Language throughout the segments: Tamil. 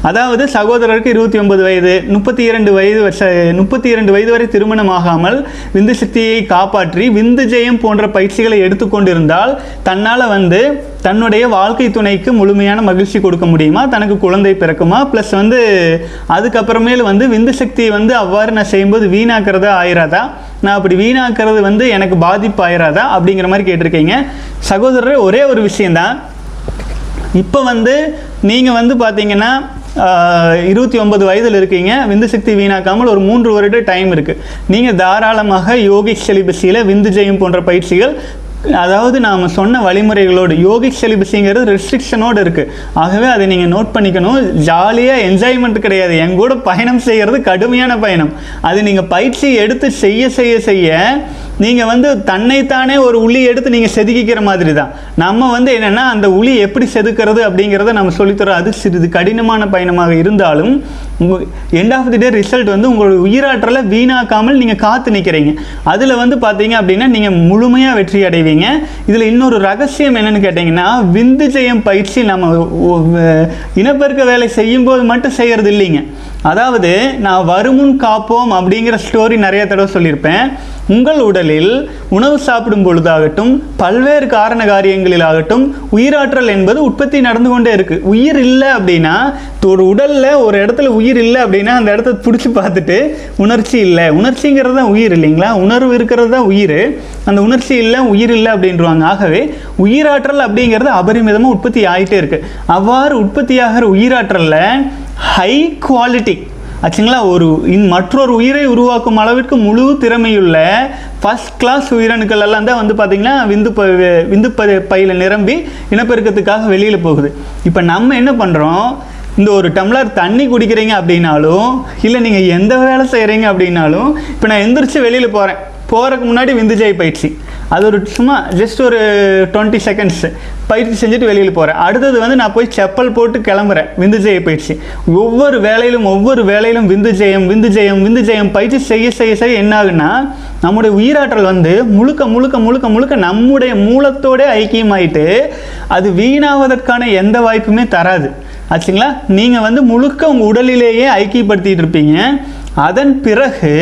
அதாவது சகோதரருக்கு 29 வயது, 32 வயது வரை திருமணமாகாமல் விந்து சக்தியை காப்பாற்றி விந்து ஜெயம் போன்ற பயிற்சிகளை எடுத்துக்கொண்டிருந்தால் தன்னால் வந்து தன்னுடைய வாழ்க்கை துணைக்கு முழுமையான மகிழ்ச்சி கொடுக்க முடியுமா, தனக்கு குழந்தை பிறக்குமா, ப்ளஸ் வந்து அதுக்கப்புறமேல் வந்து விந்து சக்தியை வந்து அவ்வாறு நான் செய்யும்போது வீணாக்கிறதா ஆயிராதா, நான் அப்படி வீணாக்கிறது வந்து எனக்கு பாதிப்பு ஆயிராதா அப்படிங்கிற மாதிரி கேட்டிருக்கீங்க. சகோதரர், ஒரே ஒரு விஷயந்தான். இப்போ வந்து நீங்கள் வந்து பார்த்தீங்கன்னா 29 வயதில் இருக்கீங்க, விந்து சக்தி வீணாக்காமல் ஒரு 3 வருட டைம் இருக்குது. நீங்கள் தாராளமாக யோகிக் செலிபஸியில் விந்து ஜெயம் போன்ற பயிற்சிகள், அதாவது நாம் சொன்ன வழிமுறைகளோடு, யோகிக் செலிபஸிங்கிறது ரெஸ்ட்ரிக்ஷனோடு இருக்குது. ஆகவே அதை நீங்கள் நோட் பண்ணிக்கணும். ஜாலியாக என்ஜாய்மெண்ட் கிடையாது, என் கூட பயணம் செய்கிறது கடுமையான பயணம். அது நீங்கள் பயிற்சி எடுத்து செய்ய செய்ய செய்ய நீங்கள் வந்து தன்னைத்தானே ஒரு உளி எடுத்து நீங்கள் செதுக்கிக்கிற மாதிரி தான். நம்ம வந்து என்னென்னா அந்த உளி எப்படி செதுக்கிறது அப்படிங்கிறத நம்ம சொல்லித்தரோம். அது சிறிது கடினமான பயணமாக இருந்தாலும் end of the day result வந்து உங்களோட உயிராற்றலை வீணாக்காமல் நீங்கள் காத்து நிற்கிறீங்க. அதில் வந்து பார்த்தீங்க அப்படின்னா நீங்கள் முழுமையாக வெற்றி அடைவீங்க. இதில் இன்னொரு ரகசியம் என்னென்னு கேட்டிங்கன்னா, விந்து ஜெயம் பயிற்சி நம்ம இனப்பெருக்க வேலை செய்யும்போது மட்டும் செய்கிறது இல்லைங்க. அதாவது நான் வருமுன் காப்போம் அப்படிங்கிற ஸ்டோரி நிறைய தடவை சொல்லியிருப்பேன். உங்கள் உடலில் உணவு சாப்பிடும் பொழுதாகட்டும், பல்வேறு காரண காரியங்களிலாகட்டும், உயிராற்றல் என்பது உற்பத்தி நடந்து கொண்டே இருக்குது. உயிர் இல்லை அப்படின்னா, ஒரு உடலில் ஒரு இடத்துல உயிர் இல்லை அப்படின்னா அந்த இடத்த பிடிச்சி பார்த்துட்டு உணர்ச்சி இல்லை, உணர்ச்சிங்கிறது தான் உயிர் இல்லைங்களா, உணர்வு இருக்கிறது தான் உயிர், அந்த உணர்ச்சி இல்லை உயிர் இல்லை அப்படின்றாங்க. ஆகவே உயிராற்றல் அப்படிங்கிறது அபரிமிதமாக உற்பத்தி ஆகிட்டே இருக்குது. அவ்வாறு உற்பத்தியாகிற உயிராற்றலில் ஹை குவாலிட்டி ஆச்சுங்களா, மற்றொரு உயிரை உருவாக்கும் அளவிற்கு முழு திறமையுள்ள ஃபஸ்ட் கிளாஸ் உயிரணுக்கள் எல்லாம் தான் வந்து பார்த்திங்கன்னா விந்து பையில் நிரம்பி இனப்பெருக்கத்துக்காக வெளியில் போகுது. இப்போ நம்ம என்ன பண்ணுறோம், இந்த ஒரு டம்ளர் தண்ணி குடிக்கிறீங்க அப்படின்னாலும், இல்லை நீங்கள் எந்த வேலை செய்கிறீங்க அப்படின்னாலும், இப்போ நான் எந்திரிச்சு வெளியில் போகிறதுக்கு முன்னாடி விந்து ஜெய பயிற்சி, அது ஒரு சும்மா ஜஸ்ட் ஒரு 20 செகண்ட்ஸ் பயிற்சி செஞ்சுட்டு வெளியில் போகிறேன். அடுத்தது வந்து நான் போய் செப்பல் போட்டு கிளம்புறேன், விந்து ஜெய பயிற்சி. ஒவ்வொரு வேலையிலும் விந்து ஜெயம் பயிற்சி செய்ய செய்ய செய்ய என்ன ஆகுன்னா, நம்முடைய உயிராற்றல் வந்து முழுக்க முழுக்க முழுக்க முழுக்க நம்முடைய மூலத்தோட ஐக்கியமாயிட்டு அது வீணாவதற்கான எந்த வாய்ப்புமே தராது ஆச்சுங்களா. நீங்கள் வந்து முழுக்க உங்கள் உடலிலேயே ஐக்கியப்படுத்திட்டு இருப்பீங்க. அதன் பிறகு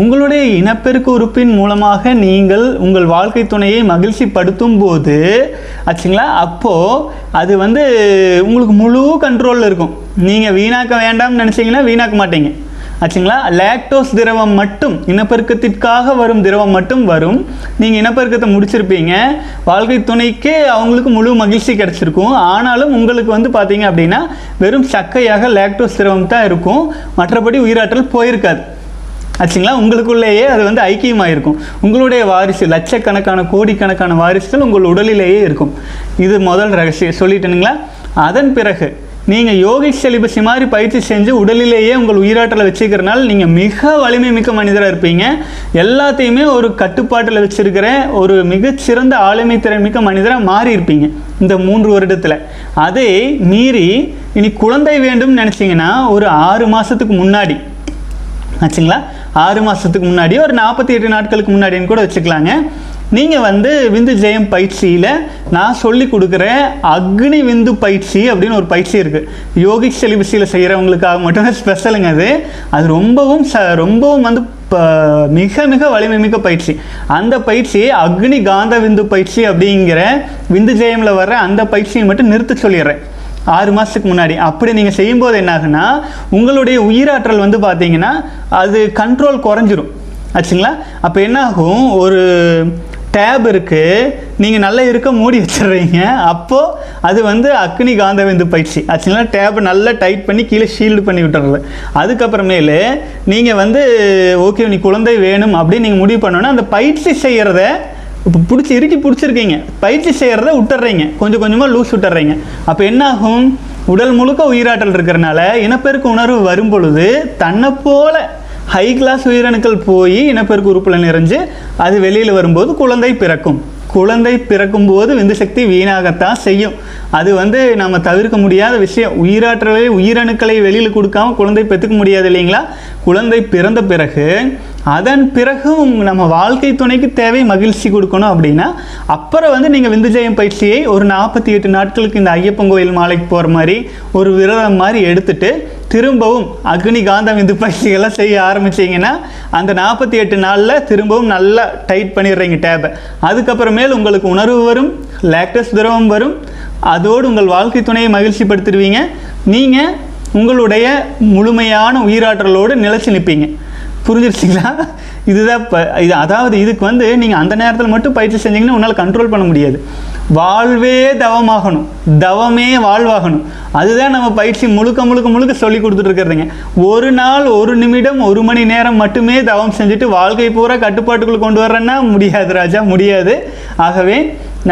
உங்களுடைய இனப்பெருக்க உறுப்பின் மூலமாக நீங்கள் உங்கள் வாழ்க்கை துணையை மகிழ்ச்சி படுத்தும் போது ஆச்சுங்களா, அப்போது அது வந்து உங்களுக்கு முழு கண்ட்ரோலில் இருக்கும். நீங்கள் வீணாக்க வேண்டாம்னு நினச்சிங்கன்னா வீணாக்க மாட்டீங்க ஆச்சுங்களா. லாக்டோஸ் திரவம் மட்டும், இனப்பெருக்கத்திற்காக வரும் திரவம் மட்டும் வரும். நீங்கள் இனப்பெருக்கத்தை முடிச்சிருப்பீங்க, வாழ்க்கை துணைக்கு அவங்களுக்கு முழு மகிழ்ச்சி கிடச்சிருக்கும். ஆனாலும் உங்களுக்கு வந்து பார்த்தீங்க அப்படின்னா வெறும் சக்கையாக லாக்டோஸ் திரவம் தான் இருக்கும், மற்றபடி உயிராற்றல் போயிருக்காது ஆச்சுங்களா. உங்களுக்குள்ளேயே அது வந்து ஐக்கியமாக இருக்கும். உங்களுடைய வாரிசு, லட்சக்கணக்கான கோடிக்கணக்கான வாரிசுகள் உங்கள் உடலிலேயே இருக்கும். இது முதல் ரகசியம் சொல்லிட்டேனுங்களா. அதன் பிறகு நீங்கள் யோகிக் செலிபஸி மாதிரி பயிற்சி செஞ்சு உடலிலேயே உங்கள் உயிராற்றலை வச்சுக்கிறனால நீங்கள் மிக வலிமை மிக்க மனிதராக இருப்பீங்க. எல்லாத்தையுமே ஒரு கட்டுப்பாட்டில் வச்சுருக்கிற ஒரு மிகச்சிறந்த ஆளுமை திறன் மிக்க மனிதராக மாறி இருப்பீங்க இந்த 3 வருடத்தில். அதை மீறி இனி குழந்தை வேண்டும்னு நினச்சிங்கன்னா ஒரு 6 மாதத்துக்கு முன்னாடி ஆச்சுங்களா, 6 மாதத்துக்கு முன்னாடி ஒரு 48 நாட்களுக்கு முன்னாடின்னு கூட வச்சுக்கலாங்க. நீங்கள் வந்து விந்து ஜெயம் பயிற்சியில் நான் சொல்லி கொடுக்குற அக்னி விந்து பயிற்சி அப்படின்னு ஒரு பயிற்சி இருக்குது. யோகிக் செலிபஸியில் செய்கிறவங்களுக்காக மட்டுமே ஸ்பெஷலுங்க. அது ரொம்பவும் வந்து மிக மிக வலிமை மிக்க பயிற்சி. அந்த பயிற்சியை அக்னி காந்த விந்து பயிற்சி அப்படிங்கிற விந்து ஜெயமில் வர்ற அந்த பயிற்சியை மட்டும் நிறுத்த சொல்லிடுறேன் 6 மாதத்துக்கு முன்னாடி. அப்படி நீங்கள் செய்யும்போது என்ன ஆகுன்னா, உங்களுடைய உயிராற்றல் வந்து பார்த்தீங்கன்னா அது கண்ட்ரோல் குறைஞ்சிரும் ஆச்சுங்களா. அப்போ என்ன ஆகும், ஒரு டேப் இருக்குது, நீங்கள் நல்லா இருக்க மூடி வச்சிடுறீங்க. அப்போது அது வந்து அக்னி காந்த விந்து பயிற்சி ஆச்சுங்களா. டேப் நல்லா டைட் பண்ணி கீழே ஷீல்டு பண்ணி விட்டுறது. அதுக்கப்புறமேலு நீங்கள் வந்து ஓகே நீ குழந்தை வேணும் அப்படின்னு நீங்கள் முடிவு பண்ணோன்னா, அந்த பயிற்சி செய்கிறத இப்போ பிடிச்சிருக்கீங்க, பயிற்சி செய்கிறத விட்டுறீங்க, கொஞ்சம் கொஞ்சமாக லூஸ் விட்டுறீங்க. அப்போ என்ன ஆகும், உடல் முழுக்க உயிராற்றல் இருக்கிறனால இனப்பெருக்க உணர்வு வரும் பொழுது தன்னை போல ஹை கிளாஸ் உயிரணுக்கள் போய் இனப்பெருக்க உறுப்பில் நிறைஞ்சு அது வெளியில் வரும்போது குழந்தை பிறக்கும். குழந்தை பிறக்கும்போது விந்து சக்தி வீணாகத்தான் செய்யும். அது வந்து நம்ம தவிர்க்க முடியாத விஷயம். உயிராற்றலை உயிரணுக்களை வெளியில் கொடுக்காம குழந்தை பெற்றுக்க முடியாது இல்லைங்களா? குழந்தை பிறந்த பிறகு அதன் பிறகும் நம்ம வாழ்க்கை துணைக்கு தேவை மகிழ்ச்சி கொடுக்கணும் அப்படின்னா அப்புறம் வந்து நீங்கள் விந்து ஜெயம் பயிற்சியை ஒரு 48 நாட்களுக்கு இந்த ஐயப்பன் கோயில் மாலைக்கு போகிற மாதிரி ஒரு விரதம் மாதிரி எடுத்துட்டு திரும்பவும் அக்னி காந்த விந்து பயிற்சிகள்லாம் செய்ய ஆரம்பிச்சிங்கன்னா அந்த 48 நாளில் திரும்பவும் நல்லா டைட் பண்ணிடுறீங்க டேபை. அதுக்கப்புறமேல் உங்களுக்கு உணர்வு வரும், லாக்டோஸ் திரவம் வரும், அதோடு உங்கள் வாழ்க்கை துணையை மகிழ்ச்சிப்படுத்திடுவீங்க. நீங்கள் உங்களுடைய முழுமையான உயிராற்றலோடு நிலைச்சி நிற்பீங்க. புரிஞ்சிருச்சிங்களா? இதுதான் இது. அதாவது இதுக்கு வந்து நீங்கள் அந்த நேரத்தில் மட்டும் பயிற்சி செஞ்சீங்கன்னா உன்னால் கண்ட்ரோல் பண்ண முடியாது. வாழ்வே தவமாகணும், தவமே வாழ்வாகணும். அதுதான் நம்ம பயிற்சி முழுக்க முழுக்க முழுக்க சொல்லி கொடுத்துட்ருக்கிறதுங்க. ஒரு நாள் 1 நிமிடம் 1 மணி நேரம் மட்டுமே தவம் செஞ்சுட்டு வாழ்க்கை பூரா கட்டுப்பாட்டுக்குள்ளே கொண்டு வர்றேன்னா முடியாது ராஜா, முடியாது. ஆகவே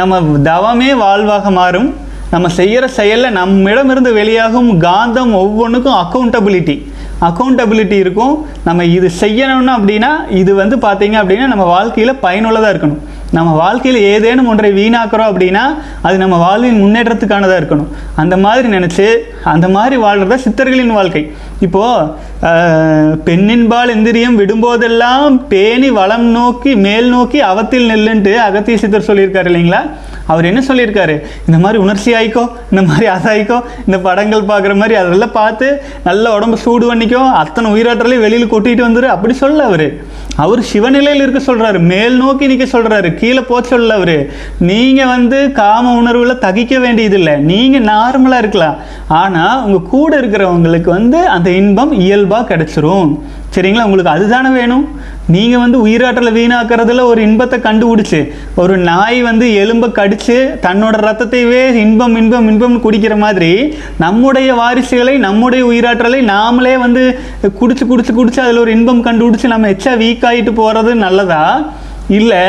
நம்ம தவமே வாழ்வாக மாறும். நம்ம செய்கிற செயலில் நம்மிடமிருந்து வெளியாகும் காந்தம் ஒவ்வொன்றுக்கும் அக்கௌண்டபிலிட்டி இருக்கும். நம்ம இது செய்யணும்னா அப்படின்னா இது வந்து பார்த்தீங்க அப்படின்னா நம்ம வாழ்க்கையில் பயனுள்ளதாக இருக்கணும். நம்ம வாழ்க்கையில் ஏதேனும் ஒன்றை வீணாக்குறோம் அப்படின்னா அது நம்ம வாழ்வின் முன்னேற்றத்துக்கானதாக இருக்கணும். அந்த மாதிரி நினச்சி அந்த மாதிரி வாழ்கிறத சித்தர்களின் வாழ்க்கை. இப்போது பெண்ணின்பால் இந்திரியம் விடும்போதெல்லாம் பேணி வளம் நோக்கி மேல் நோக்கி அவத்தில் நெல்லுன்ட்டு அகத்திய சித்தர் சொல்லியிருக்காரு இல்லைங்களா? அவர் என்ன சொல்லியிருக்காரு? இந்த மாதிரி உணர்ச்சி ஆயிக்கோ, இந்த மாதிரி அதாயிக்கோ, இந்த படங்கள் பார்க்குற மாதிரி அதெல்லாம் பார்த்து நல்ல உடம்பு சூடு பண்ணிக்கோ, அத்தனை உயிராற்றலையும் வெளியில் கொட்டிட்டு வந்துரு அப்படி சொல்ல அவர் சிவநிலையில் இருக்க சொல்கிறாரு, மேல் நோக்கி நிற்க சொல்கிறாரு, கீழே போக சொல்ல. நீங்கள் வந்து காம உணர்வில் தகிக்க வேண்டியதில்லை, நீங்கள் நார்மலாக இருக்கலாம். ஆனால் உங்கள் கூட இருக்கிறவங்களுக்கு வந்து அந்த இன்பம் இயல்பாக கிடச்சிரும். சரிங்களா? உங்களுக்கு அதுதானே வேணும். நீங்கள் வந்து உயிராற்றலை வீணாக்கிறதுல ஒரு இன்பத்தை கண்டுபிடிச்சி ஒரு நாய் வந்து எலும்பை கடித்து தன்னோட ரத்தத்தையே இன்பம்னு குடிக்கிற மாதிரி நம்முடைய வாரிசுகளை நம்முடைய உயிராற்றலை நாமளே வந்து குடிச்சு அதில் ஒரு இன்பம் கண்டுபிடிச்சி நம்ம எச்சா வீக் ஆகிட்டு போகிறது நல்லதா? இல்லை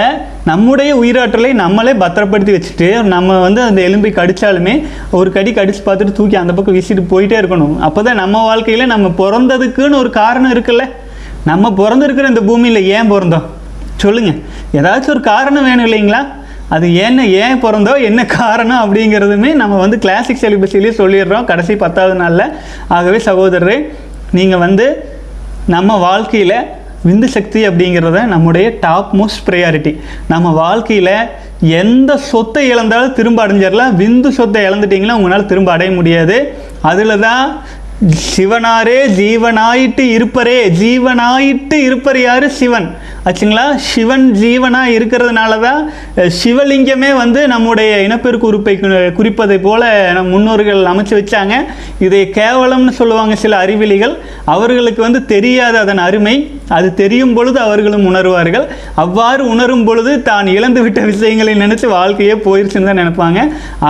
நம்முடைய உயிராற்றலை நம்மளே பத்திரப்படுத்தி வச்சுட்டு நம்ம வந்து அந்த எலும்பை கடித்தாலுமே ஒரு கடிச்சு பார்த்துட்டு தூக்கி அந்த பக்கம் வீசிட்டு போயிட்டே இருக்கணும். அப்போ தான் நம்ம வாழ்க்கையில் நம்ம பிறந்ததுக்குன்னு ஒரு காரணம் இருக்குல்ல. நம்ம பிறந்திருக்கிற இந்த பூமியில் ஏன் பிறந்தோம் சொல்லுங்கள்? ஏதாச்சும் ஒரு காரணம் வேணும் இல்லைங்களா? அது ஏன் பிறந்தோ என்ன காரணம் அப்படிங்கிறதுமே நம்ம வந்து கிளாசிக் செலிபஸிலேயே சொல்லிடுறோம் கடைசி 10வது நாளில். ஆகவே சகோதரரே, நீங்கள் வந்து நம்ம வாழ்க்கையில் விந்து சக்தி அப்படிங்கிறத நம்முடைய டாப் மோஸ்ட் ப்ரையாரிட்டி. நம்ம வாழ்க்கையில் எந்த சொத்தை இழந்தாலும் திரும்ப அடைஞ்சிடலாம். விந்து சொத்தை இழந்துட்டிங்கன்னா உங்களால் திரும்ப அடைய முடியாது. அதில் தான் சிவனாரே ஜீவனாயிட்டு இருப்பர் யாரு? சிவன் ஆச்சுங்களா? சிவன் ஜீவனாக இருக்கிறதுனால தான் சிவலிங்கமே வந்து நம்முடைய இனப்பெருக்கு உறுப்பை குறிப்பதை போல நம் முன்னோர்கள் அமைச்சு வச்சாங்க. இதை கேவலம்னு சொல்லுவாங்க சில அறிவிலிகள். அவர்களுக்கு வந்து தெரியாத அதன் அருமை. அது தெரியும் பொழுது அவர்களும் உணர்வார்கள். அவ்வாறு உணரும் பொழுது தான் இழந்து விட்ட விஷயங்களை நினச்சி வாழ்க்கையே போயிடுச்சுன்னு தான் நினைப்பாங்க.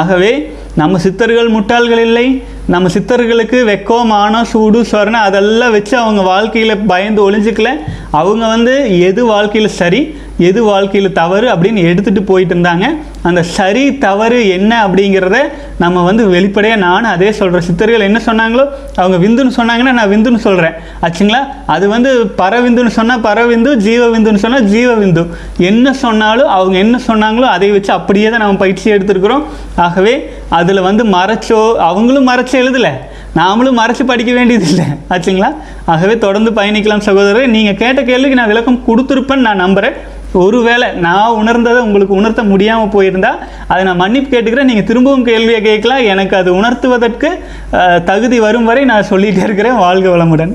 ஆகவே நம்ம சித்தர்கள் முட்டாள்கள் இல்லை. நம்ம சித்தர்களுக்கு வெக்கம், மானம், சூடு, சொரணை அதெல்லாம் வச்சு அவங்க வாழ்க்கையில் பயந்து ஒளிஞ்சிக்கல. அவங்க வந்து எது வாழ்க்கையில் சரி எது வாழ்க்கையில் தவறு அப்படின்னு எடுத்துகிட்டு போயிட்டு இருந்தாங்க. அந்த சரி தவறு என்ன அப்படிங்கிறத நம்ம வந்து வெளிப்படையாக நானும் அதே சொல்கிறேன். சித்தர்கள் என்ன சொன்னாங்களோ அவங்க விந்துன்னு சொன்னாங்கன்னா நான் விந்துன்னு சொல்கிறேன் ஆச்சுங்களா? அது வந்து பரவிந்துன்னு சொன்னால் பரவிந்து, ஜீவவிந்துன்னு சொன்னால் ஜீவவிந்து. என்ன சொன்னாலும் அவங்க என்ன சொன்னாங்களோ அதை வச்சு அப்படியே தான் நம்ம பயிற்சி எடுத்துருக்குறோம். ஆகவே அதில் வந்து மறைச்சோ அவங்களும் மறைச்சி எழுதலை, நாமளும் மறைச்சி படிக்க வேண்டியதில்லை ஆச்சுங்களா? ஆகவே தொடர்ந்து பயணிக்கலாம் சகோதரர். நீங்கள் கேட்ட கேள்விக்கு நான் விளக்கம் கொடுத்துருப்பேன்னு நான் நம்புகிறேன். ஒருவேளை நான் உணர்ந்ததை உங்களுக்கு உணர்த்த முடியாமல் போயிருந்தா அதை நான் மன்னிப்பு கேட்டுக்கிறேன். நீங்கள் திரும்பவும் கேள்வியை கேட்கலாம். எனக்கு அது உணர்த்துவதற்கு தகுதி வரும் வரை நான் சொல்லிகிட்டே இருக்கிறேன். வாழ்க வளமுடன்.